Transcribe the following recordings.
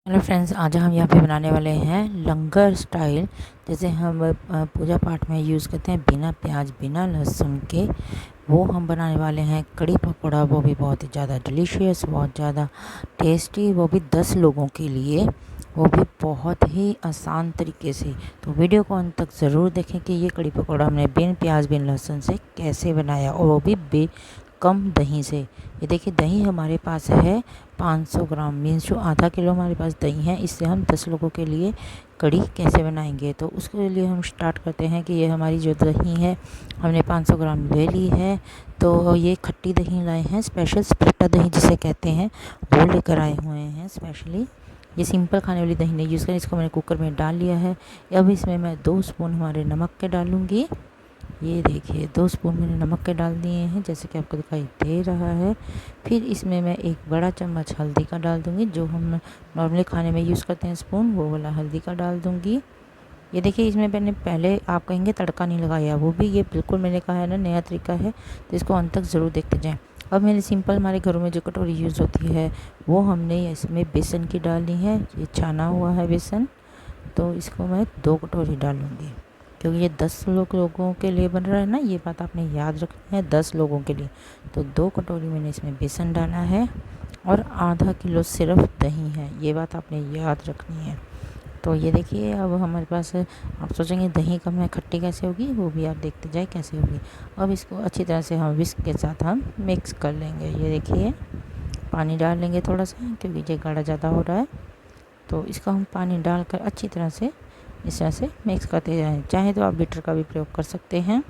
Hello friends, आज हम यहाँ पे बनाने वाले हैं लंगर स्टाइल। जैसे हम पूजा पाठ में यूज़ करते हैं बिना प्याज बिना लहसुन के, वो हम बनाने वाले हैं कड़ी पकौड़ा। वो भी बहुत ही ज़्यादा डिलीशियस, बहुत ज़्यादा टेस्टी, वो भी 10 लोगों के लिए, वो भी बहुत ही आसान तरीके से। तो वीडियो को अंत तक ज़रूर देखें कि ये कड़ी पकौड़ा हमने बिन प्याज बिन लहसुन से कैसे बनाया, और वो भी कम दही से। ये देखिए, दही हमारे पास है 500 ग्राम, मीन्स जो आधा किलो हमारे पास दही है। इससे हम 10 लोगों के लिए कड़ी कैसे बनाएंगे, तो उसके लिए हम स्टार्ट करते हैं कि ये हमारी जो दही है हमने 500 ग्राम ले ली है। तो ये खट्टी दही लाए हैं, स्पेशल स्प्लिटा दही जिसे कहते हैं, वो लेकर आए हुए हैं स्पेशली। ये सिंपल खाने वाली दही नहीं यूज़ करें। इसको मैंने कुकर में डाल लिया है। अब इसमें मैं 2 स्पून हमारे नमक के डालूँगी। ये देखिए, 2 स्पून मैंने नमक के डाल दिए हैं, जैसे कि आपको दिखाई दे रहा है। फिर इसमें मैं 1 बड़ा चम्मच हल्दी का डाल दूँगी, जो हम नॉर्मली खाने में यूज़ करते हैं स्पून, वो वाला हल्दी का डाल दूँगी। ये देखिए, इसमें मैंने पहले, आप कहेंगे तड़का नहीं लगाया, वो भी ये बिल्कुल मैंने कहा है ना, नया तरीका है, तो इसको अंत तक ज़रूर देखते जाएँ। अब मैंने सिंपल, हमारे घरों में जो कटोरी यूज़ होती है, वो हमने इसमें बेसन की डालनी है। ये छाना हुआ है बेसन, तो इसको मैं 2 कटोरी डालूँगी, क्योंकि ये 10 लोगों के लिए बन रहा है ना, ये बात आपने याद रखनी है, 10 लोगों के लिए। तो 2 कटोरी मैंने इसमें बेसन डाला है, और आधा किलो सिर्फ दही है, ये बात आपने याद रखनी है। तो ये देखिए, अब हमारे पास, आप सोचेंगे दही कम है, खट्टी कैसे होगी, वो भी आप देखते जाए कैसे होगी। अब इसको अच्छी तरह से हम विस्क के साथ हम मिक्स कर लेंगे। ये देखिए, पानी डाल लेंगे थोड़ा सा, क्योंकि ये गाढ़ा ज़्यादा हो रहा है। तो इसको हम पानी डालकर अच्छी तरह से इस तरह से मिक्स करते जाएं। चाहे तो आप बीटर का भी प्रयोग कर सकते हैं,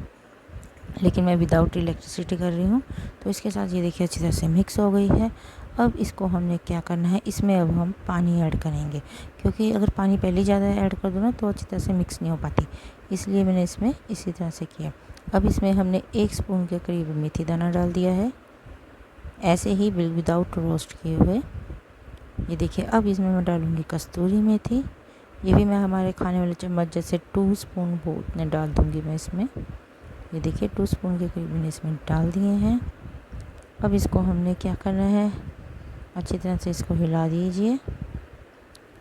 लेकिन मैं विदाउट इलेक्ट्रिसिटी कर रही हूँ। तो इसके साथ ये देखिए, अच्छी तरह से मिक्स हो गई है। अब इसको हमने क्या करना है, इसमें अब हम पानी ऐड करेंगे, क्योंकि अगर पानी पहले ज़्यादा ऐड कर दो ना, तो अच्छी तरह से मिक्स नहीं हो पाती, इसलिए मैंने इसमें इसी तरह से किया। अब इसमें हमने 1 स्पून के करीब मेथी दाना डाल दिया है, ऐसे ही विदाउट रोस्ट किए हुए। ये देखिए, अब इसमें मैं डालूँगी कस्तूरी मेथी। ये भी मैं हमारे खाने वाले चम्मच जैसे 2 स्पून वो उतने डाल दूँगी मैं इसमें। ये देखिए, 2 स्पून के करीब मैंने इसमें डाल दिए हैं। अब इसको हमने क्या करना है, अच्छी तरह से इसको हिला दीजिए।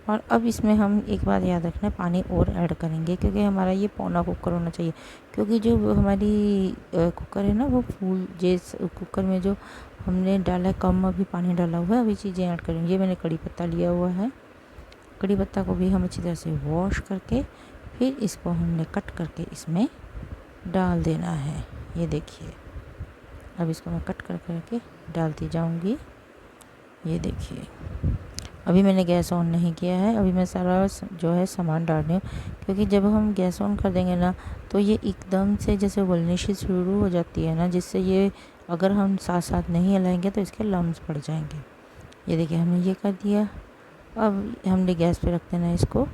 और अब इसमें हम एक बात याद रखना, पानी और ऐड करेंगे, क्योंकि हमारा ये पौना कुकर होना चाहिए, क्योंकि जो हमारी कुकर है ना, वो फूल, जिस कुकर में जो हमने डाला है कम अभी पानी डाला हुआ है, अभी चीज़ें ऐड करेंगे। ये मैंने कड़ी पत्ता लिया हुआ है, कड़ी पत्ता को भी हम अच्छी तरह से वॉश करके फिर इसको हमने कट करके इसमें डाल देना है। ये देखिए, अब इसको मैं कट कर करके डालती जाऊंगी। ये देखिए, अभी मैंने गैस ऑन नहीं किया है, अभी मैं सारा जो है सामान डाल रही हूँ, क्योंकि जब हम गैस ऑन कर देंगे ना, तो ये एकदम से जैसे उबलनी सी शुरू हो जाती है ना, जिससे ये अगर हम साथ साथ नहीं हिलाएंगे तो इसके लम्स पड़ जाएंगे। ये देखिए, हमने ये कर दिया। अब हमने गैस पे रख देना है इसको।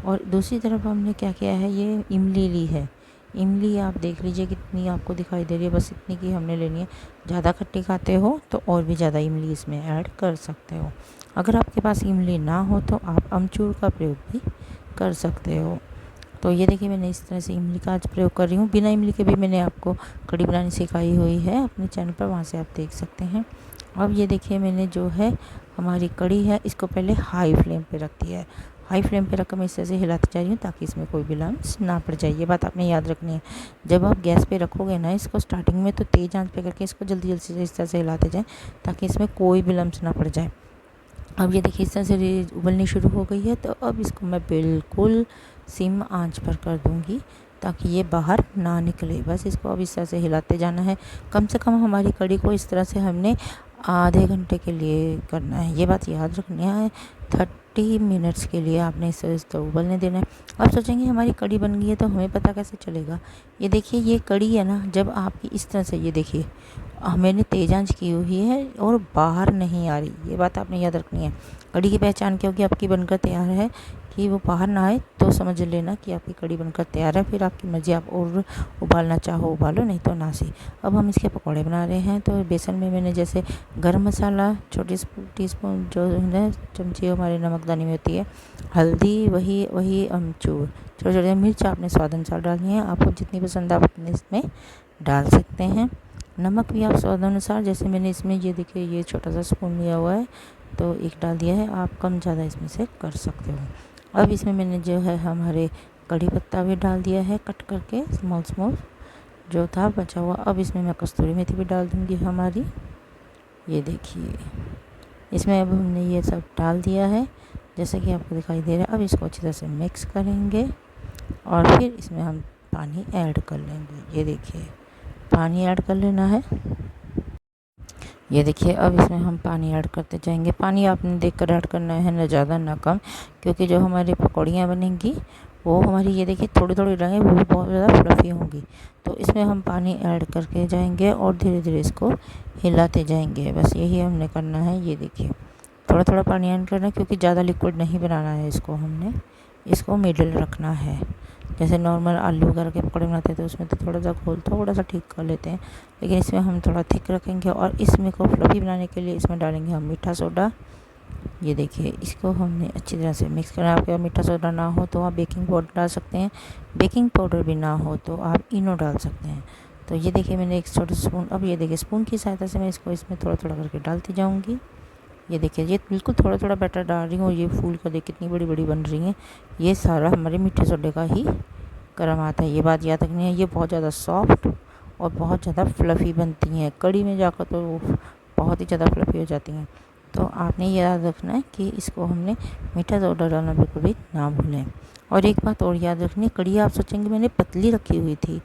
और दूसरी तरफ हमने क्या किया है, ये इमली ली है। इमली आप देख लीजिए कितनी आपको दिखाई दे रही है, बस इतनी की हमने लेनी है। ज़्यादा खट्टी खाते हो तो और भी ज़्यादा इमली इसमें ऐड कर सकते हो। अगर आपके पास इमली ना हो तो आप अमचूर का प्रयोग भी कर सकते हो। तो ये देखिए, मैंने इस तरह से इमली का आज प्रयोग कर रही हूँ। बिना इमली के भी मैंने आपको कड़ी बनानी सिखाई हुई है अपने चैनल पर, वहाँ से आप देख सकते हैं। अब ये देखिए, मैंने जो है हमारी कड़ी है, इसको पहले हाई फ्लेम पे रख दिया है। हाई फ्लेम पे रखकर मैं इस तरह से हिलाती जा रही हूँ, ताकि इसमें कोई भी लम्स ना पड़ जाए। ये बात आपने याद रखनी है। जब आप गैस पे रखोगे ना इसको स्टार्टिंग में, तो तेज़ आंच पे करके इसको जल्दी जल्दी से इस तरह से हिलाते जाएँ, ताकि इसमें कोई भी लम्स ना पड़ जाए। अब ये देखिए, इस तरह से उबलनी शुरू हो गई है, तो अब इसको मैं बिल्कुल सिम आंच पर कर दूँगी, ताकि ये बाहर ना निकले। बस इसको अब इस तरह से हिलाते जाना है। कम से कम हमारी कड़ी को इस तरह से हमने आधे घंटे के लिए करना है, ये बात याद रखनी है। 30 मिनट्स के लिए आपने इसको उबलने देना है। अब सोचेंगे हमारी कड़ी बन गई है, तो हमें पता कैसे चलेगा। ये देखिए, ये कड़ी है ना, जब आपकी इस तरह से, ये देखिए मैंने तेज आंच की हुई है और बाहर नहीं आ रही, ये बात आपने याद रखनी है। कड़ी की पहचान क्या होगी, आपकी बनकर तैयार है, कि वो बाहर ना आए, तो समझ लेना कि आपकी कड़ी बनकर तैयार है। फिर आपकी मर्ज़ी, आप और उबालना चाहो उबालो, नहीं तो ना सी। अब हम इसके पकौड़े बना रहे हैं। तो बेसन में मैंने जैसे गरम मसाला, छोटी टीस्पून जो है चमची हमारे नमकदानी में होती है, हल्दी, वही अमचूर, छोटे छोटे मिर्च आपने स्वाद अनुसार डालनी है। आपको जितनी पसंद आप उतने इसमें डाल सकते हैं। नमक भी आप स्वाद अनुसार, जैसे मैंने इसमें ये देखिए, ये छोटा सा स्पून लिया हुआ है, तो एक डाल दिया है, आप कम ज़्यादा इसमें से कर सकते हो। अब इसमें मैंने जो है हमारे कड़ी पत्ता भी डाल दिया है कट करके स्मॉल जो था बचा हुआ। अब इसमें मैं कस्तूरी मेथी भी डाल दूँगी हमारी। ये देखिए इसमें अब हमने ये सब डाल दिया है जैसे कि आपको दिखाई दे रहा है। अब इसको अच्छी तरह से मिक्स करेंगे और फिर इसमें हम पानी ऐड कर लेंगे। ये देखिए पानी ऐड कर लेना है। ये देखिए अब इसमें हम पानी ऐड करते जाएंगे। पानी आपने देखकर ऐड करना है, ना ज़्यादा ना कम, क्योंकि जो हमारी पकौड़ियाँ बनेंगी वो हमारी ये देखिए थोड़ी थोड़ी रहेंगी, वो भी बहुत ज़्यादा फ्लफ़ी होंगी। तो इसमें हम पानी ऐड करके जाएंगे और धीरे धीरे इसको हिलाते जाएंगे। बस यही हमने करना है। ये देखिए थोड़ा थोड़ा पानी ऐड करना है, क्योंकि ज़्यादा लिक्विड नहीं बनाना है इसको, हमने इसको मिडिल रखना है। जैसे नॉर्मल आलू वगैरह के पकौड़े बनाते हैं तो उसमें तो थोड़ा सा घोल थोड़ा सा ठीक कर लेते हैं, लेकिन इसमें हम थोड़ा थिक रखेंगे। और इसमें को फ्लफ़ी बनाने के लिए इसमें डालेंगे हम मीठा सोडा। ये देखिए इसको हमने अच्छी तरह से मिक्स करना है। आपके पास मीठा सोडा ना हो तो आप बेकिंग पाउडर डाल सकते हैं, बेकिंग पाउडर भी ना हो तो आप इनो डाल सकते हैं। तो ये देखिए मैंने एक छोटा स्पून, अब ये देखिए स्पून की सहायता से मैं इसको इसमें थोड़ा थोड़ा करके डालती जाऊँगी। ये देखिए ये बिल्कुल थोड़ा थोड़ा बैटर डाल रही हूँ। ये फूल कर देखिए कितनी बड़ी बड़ी बन रही हैं। ये सारा हमारे मीठे सोडे का ही करम आता है। ये बात याद रखनी है, ये बहुत ज़्यादा सॉफ्ट और बहुत ज़्यादा फ्लफ़ी बनती हैं। कड़ी में जाकर तो वो बहुत ही ज़्यादा फ्लफ़ी हो जाती हैं। तो आपने ये याद रखना है कि इसको हमने मीठा सोडा डालना बिल्कुल भी ना भूलें। और एक बात और याद रखनी, कड़ी आप सोचेंगे मैंने पतली रखी हुई थी,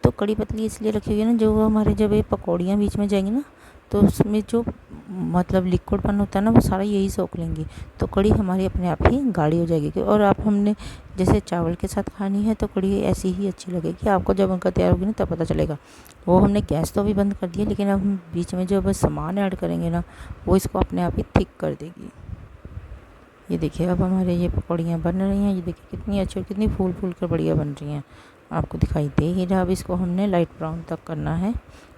तो कड़ी पतली इसलिए रखी हुई है ना, जो हमारे जब ये पकौड़ियाँ बीच में जाएंगी ना तो उसमें जो मतलब लिक्विडपन होता है ना वो सारा यही सोख लेंगी, तो कड़ी हमारी अपने आप ही गाढ़ी हो जाएगी। और आप हमने जैसे चावल के साथ खानी है तो कड़ी ऐसी ही अच्छी लगेगी आपको, जब उनका तैयार होगी ना तब पता चलेगा। वो हमने गैस तो भी बंद कर दिया, लेकिन अब हम बीच में जो बस सामान ऐड करेंगे ना वो इसको अपने आप ही थिक कर देगी। ये देखिए अब हमारे ये पकौड़ियाँ बन रही हैं। ये देखिए कितनी अच्छी और कितनी फूल फूल कर बढ़िया बन रही हैं, आपको दिखाई दे ही रहा। अब इसको हमने लाइट ब्राउन तक करना है।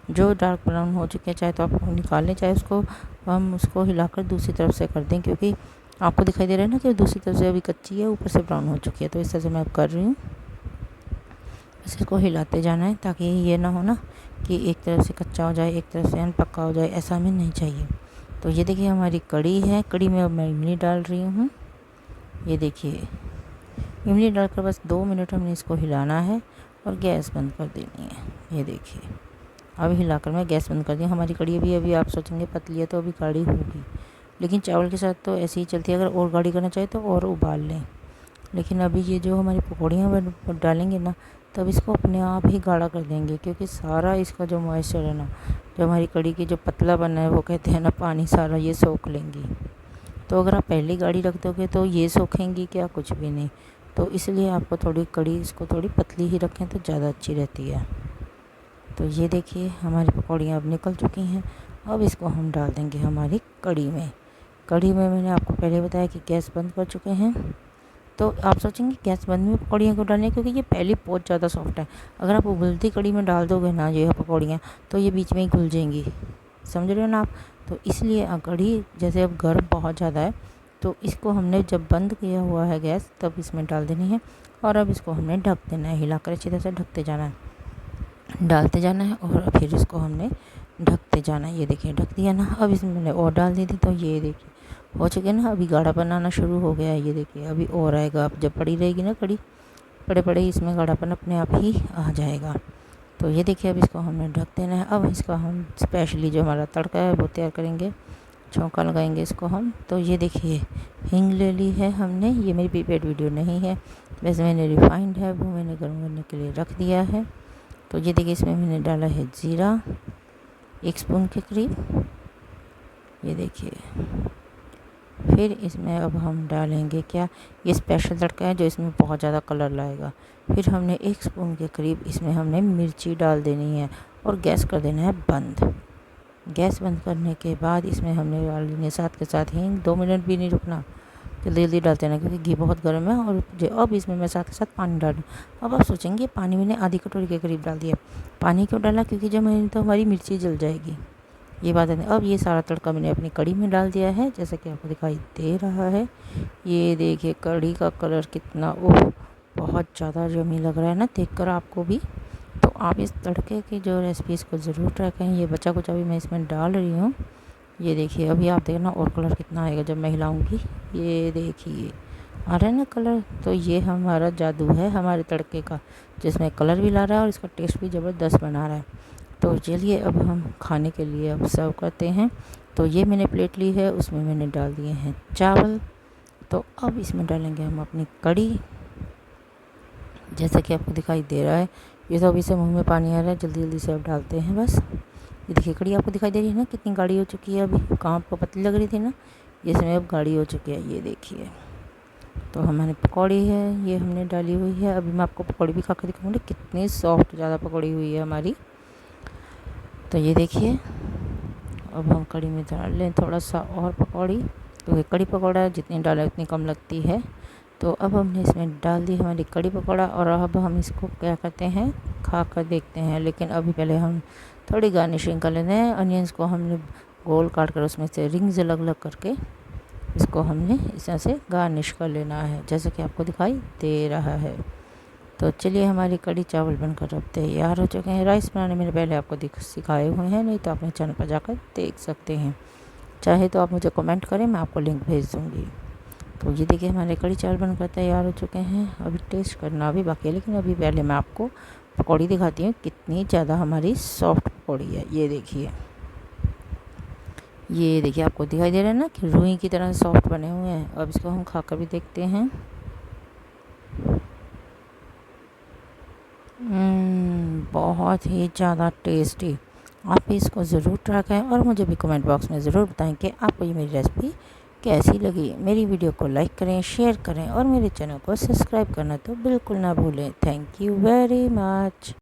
जो डार्क ब्राउन हो चुके हैं चाहे तो आप निकाल लें, चाहे उसको हम उसको हिलाकर दूसरी तरफ से कर दें, क्योंकि आपको दिखाई दे रहा है ना कि दूसरी तरफ से अभी कच्ची है, ऊपर से ब्राउन हो चुकी है। तो इस तरह से मैं अब कर रही हूँ। बस इसको हिलाते जाना है ताकि ये ना हो ना कि एक तरफ से कच्चा हो जाए एक तरफ से अनपक्का हो जाए, ऐसा हमें नहीं चाहिए। तो ये देखिए हमारी कड़ी है। कड़ी में अब मैं इमली डाल रही हूँ। ये देखिए इमली डालकर बस 2 मिनट हमने इसको हिलाना है और गैस बंद कर देनी है। ये देखिए अब हिलाकर मैं गैस बंद कर दी। हमारी कड़ी अभी आप सोचेंगे पतली है तो अभी गाढ़ी होगी, लेकिन चावल के साथ तो ऐसे ही चलती है। अगर और गाढ़ी करना चाहे तो और उबाल लें, लेकिन अभी ये जो हमारी पकौड़ियाँ डालेंगे ना तब इसको अपने आप ही गाढ़ा कर देंगे, क्योंकि सारा इसका जो मॉइस्चर है ना, जो हमारी कड़ी की जो पतला बना है वो कहते हैं ना पानी, सारा ये सोख लेंगी। तो अगर आप पहले गाढ़ी रख दोगे तो ये सोखेंगी क्या, कुछ भी नहीं। तो इसलिए आपको थोड़ी कड़ी इसको थोड़ी पतली ही रखें तो ज़्यादा अच्छी रहती है। तो ये देखिए हमारी पकौड़ियाँ अब निकल चुकी हैं। अब इसको हम डाल देंगे हमारी कड़ी में। कड़ी में मैंने आपको पहले बताया कि गैस बंद कर चुके हैं। तो आप सोचेंगे गैस बंद में पकौड़ियाँ क्यों डालनी है, क्योंकि ये पहले बहुत ज़्यादा सॉफ्ट है। अगर आप उबलती कड़ी में डाल दोगे ना ये पकौड़ियाँ तो ये बीच में ही घुल जाएंगी, समझ रहे हो ना आप। तो इसलिए कड़ी जैसे अब गर्म बहुत ज़्यादा है तो इसको हमने जब बंद किया हुआ है गैस तब इसमें डाल देनी है। और अब इसको हमने ढक देना है, हिलाकर अच्छी तरह से ढकते जाना है, डालते जाना है और फिर इसको हमने ढकते जाना है। ये देखिए ढक दिया ना। अब इसमें मैंने और डाल दी थी तो ये देखिए हो चुके ना, अभी गाढ़ा बनाना शुरू हो गया है। ये देखिए अभी और आएगा, अब जब पड़ी रहेगी ना कड़ी पड़े पड़े इसमें गाढ़ापन अपने आप ही आ जाएगा। तो ये देखिए अब इसको हमने ढक देना है। अब इसका हम स्पेशली जो हमारा तड़का है वो तैयार करेंगे, छौंका लगाएंगे इसको हम। तो ये देखिए हींग ले ली है हमने, ये मेरी प्रीपेड वीडियो नहीं है, वैसे मैंने रिफाइंड है वो मैंने गर्म करने के लिए रख दिया है। तो ये देखिए इसमें मैंने डाला है जीरा 1 स्पून के करीब। ये देखिए फिर इसमें अब हम डालेंगे क्या, ये स्पेशल तड़का है जो इसमें बहुत ज़्यादा कलर लाएगा। फिर हमने 1 स्पून के करीब इसमें हमने मिर्ची डाल देनी है और गैस कर देना है बंद। गैस बंद करने के बाद इसमें हमने डाल देने साथ के साथ हींग, 2 मिनट भी नहीं रुकना, जल्दी जल्दी डालते रहना क्योंकि घी बहुत गर्म है। और अब इसमें मैं साथ के साथ पानी डालूँ। अब आप सोचेंगे पानी मैंने आधी कटोरी के करीब डाल दिया। पानी क्यों डाला, क्योंकि जब मैंने तो हमारी मिर्ची जल जाएगी, ये बात है। अब ये सारा तड़का मैंने अपनी कड़ी में डाल दिया है जैसा कि आपको दिखाई दे रहा है। ये देखिए कड़ी का कलर कितना बहुत ज़्यादा यम्मी लग रहा है ना देखकर आपको भी। तो आप इस तड़के की जो रेसिपीज़ को ज़रूर ट्राई करें। ये बचा कुचा भी मैं इसमें डाल रही हूँ। ये देखिए अभी आप देखना और कलर कितना आएगा जब मैं हिलाऊंगी। ये देखिए आ रहा है ना कलर। तो ये हमारा जादू है हमारे तड़के का, जिसमें कलर भी ला रहा है और इसका टेस्ट भी ज़बरदस्त बना रहा है। तो चलिए अब हम खाने के लिए अब सर्व करते हैं। तो ये मैंने प्लेट ली है, उसमें मैंने डाल दिए हैं चावल। तो अब इसमें डालेंगे हम अपनी कड़ी, जैसा कि आपको दिखाई दे रहा है। ये तो अभी से मुंह में पानी आ रहा है, जल्दी जल्दी से अब डालते हैं बस। ये देखिए कड़ी आपको दिखाई दे रही है ना कितनी गाढ़ी हो चुकी है। अभी कहाँ आपको पतली लग रही थी ना, ये इसमें अब गाढ़ी हो चुकी है। ये देखिए तो हमारी पकौड़ी है ये हमने डाली हुई है। अभी मैं आपको पकौड़ी भी खा कर दिखाऊंगी कितनी सॉफ्ट ज़्यादा पकौड़ी हुई है हमारी। तो ये देखिए अब हम कड़ी में डाल लें थोड़ा सा और पकौड़ी, क्योंकि कड़ी पकौड़ा जितनी डालें उतनी कम लगती है। तो अब हमने इसमें डाल दी हमारी कड़ी पकौड़ा और अब हम इसको क्या करते हैं खा कर देखते हैं। लेकिन अभी पहले हम थोड़ी गार्निशिंग कर लेते हैं। अनियंस को हमने गोल काट कर उसमें से रिंग्स अलग अलग करके इसको हमने इस तरह से गार्निश कर लेना है, जैसे कि आपको दिखाई दे रहा है। तो चलिए हमारी कड़ी चावल बनकर अब तैयार हो चुके हैं। राइस बनाने मैंने पहले आपको सिखाए हुए हैं, नहीं तो अपने चैनल पर जाकर देख सकते हैं। चाहे तो आप मुझे कमेंट करें, मैं आपको लिंक भेज दूँगी। तो ये देखिए हमारे कड़ी चावल बनकर तैयार हो चुके हैं। अभी टेस्ट करना भी बाकी है, लेकिन अभी पहले मैं आपको पकौड़ी दिखाती हूँ कितनी ज़्यादा हमारी सॉफ्ट पकौड़ी है। ये देखिए आपको दिखाई दे रहा है ना कि रुई की तरह सॉफ्ट बने हुए हैं। अब इसको हम खाकर भी देखते हैं। बहुत ही ज़्यादा टेस्टी। आप भी इसको ज़रूर ट्राई करें और मुझे भी कमेंट बॉक्स में ज़रूर बताएं कि आपको ये मेरी रेसिपी कैसी लगी। मेरी वीडियो को लाइक करें, शेयर करें और मेरे चैनल को सब्सक्राइब करना तो बिल्कुल ना भूलें। Thank you very much.